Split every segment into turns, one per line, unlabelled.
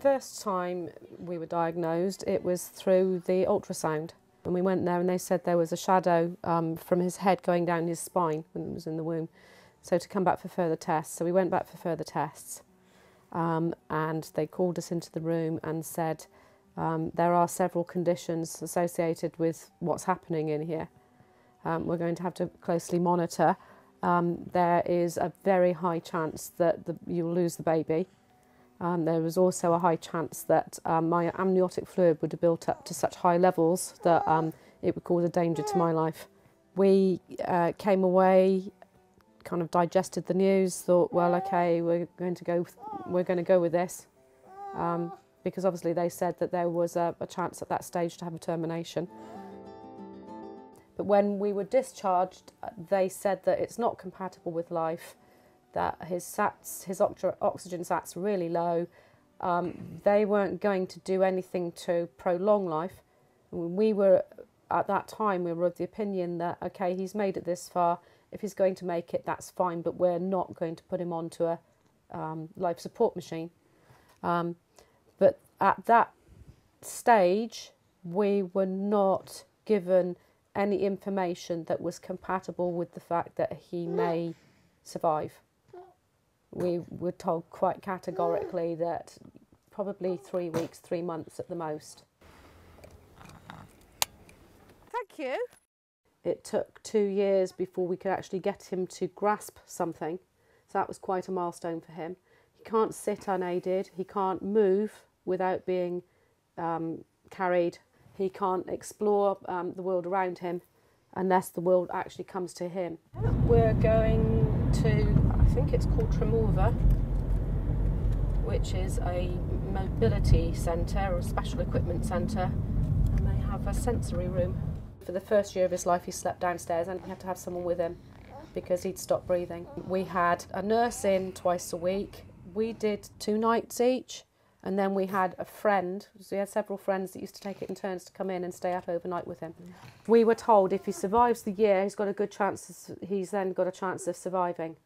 first time we were diagnosed, it was through the ultrasound. And we went there and they said there was a shadow from his head going down his spine when it was in the womb. So to come back for further tests. So we went back for further tests. And they called us into the room and said there are several conditions associated with what's happening in here. We're going to have to closely monitor. There is a very high chance that you'll lose the baby. There was also a high chance that my amniotic fluid would have built up to such high levels that it would cause a danger to my life. We came away, kind of digested the news, thought, well, okay, we're going to go with this, because obviously they said that there was a chance at that stage to have a termination. But when we were discharged, they said that it's not compatible with life, that his oxygen sats really low. They weren't going to do anything to prolong life. We were, at that time, we were of the opinion that, okay, he's made it this far. If he's going to make it, that's fine, but we're not going to put him onto a life support machine. But at that stage, we were not given any information that was compatible with the fact that he may survive. We were told quite categorically that probably 3 weeks, 3 months at the most.
Thank you.
It took 2 years before we could actually get him to grasp something. So that was quite a milestone for him. He can't sit unaided. He can't move without being carried. He can't explore the world around him unless the world actually comes to him. We're going to, I think it's called Tremorva, which is a mobility centre or a special equipment centre, and they have a sensory room. For the first year of his life he slept downstairs and he had to have someone with him because he'd stopped breathing. We had a nurse in twice a week. We did 2 nights each. And then we had a friend, so we had several friends that used to take it in turns to come in and stay up overnight with him. We were told if he survives the year, he's got a good chance, he's then got a chance of surviving.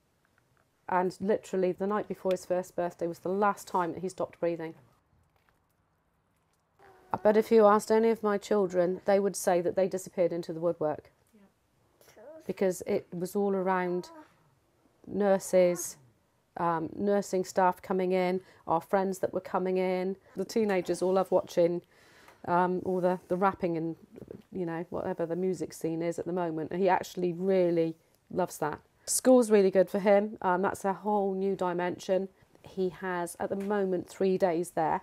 And literally the night before his first birthday was the last time that he stopped breathing. But if you asked any of my children, they would say that they disappeared into the woodwork. Because it was all around nurses, nursing staff coming in, our friends that were coming in. The teenagers all love watching all the rapping and, you know, whatever the music scene is at the moment. And he actually really loves that. School's really good for him. That's a whole new dimension. He has, at the moment, 3 days there.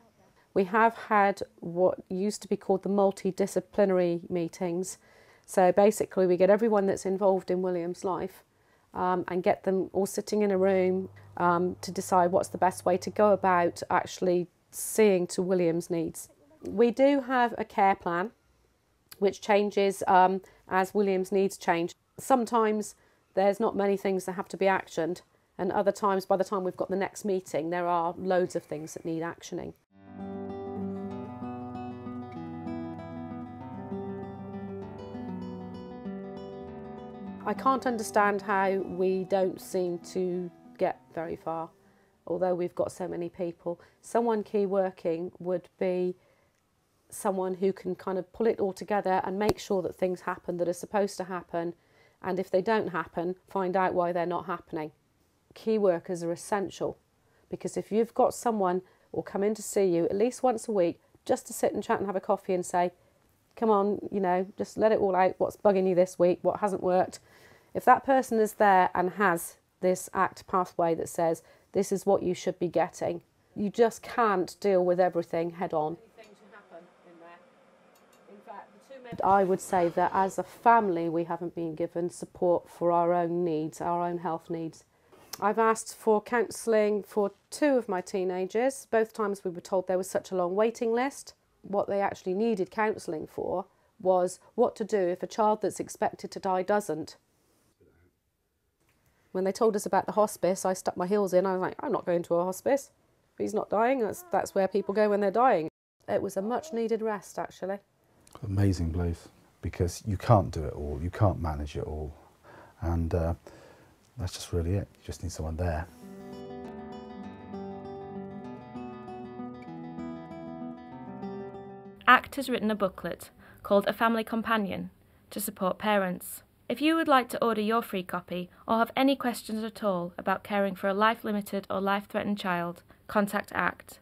We have had what used to be called the multidisciplinary meetings. So basically we get everyone that's involved in William's life and get them all sitting in a room to decide what's the best way to go about actually seeing to William's needs. We do have a care plan which changes as William's needs change. Sometimes there's not many things that have to be actioned, and other times by the time we've got the next meeting there are loads of things that need actioning. I can't understand how we don't seem to get very far, although we've got so many people. Someone key working would be someone who can kind of pull it all together and make sure that things happen that are supposed to happen, and if they don't happen, find out why they're not happening. Key workers are essential, because if you've got someone will come in to see you at least once a week just to sit and chat and have a coffee and say, come on, you know, just let it all out, what's bugging you this week, what hasn't worked. If that person is there and has this ACT pathway that says this is what you should be getting, you just can't deal with everything head on. I would say that as a family we haven't been given support for our own needs, our own health needs. I've asked for counselling for 2 of my teenagers. Both times we were told there was such a long waiting list. What they actually needed counselling for was what to do if a child that's expected to die doesn't. When they told us about the hospice, I stuck my heels in. I was like, I'm not going to a hospice. If he's not dying, that's where people go when they're dying. It was a much needed rest, actually.
Amazing place, because you can't do it all, you can't manage it all, and that's just really it. You just need someone there.
ACT has written a booklet called A Family Companion to support parents. If you would like to order your free copy or have any questions at all about caring for a life-limited or life-threatened child, contact ACT.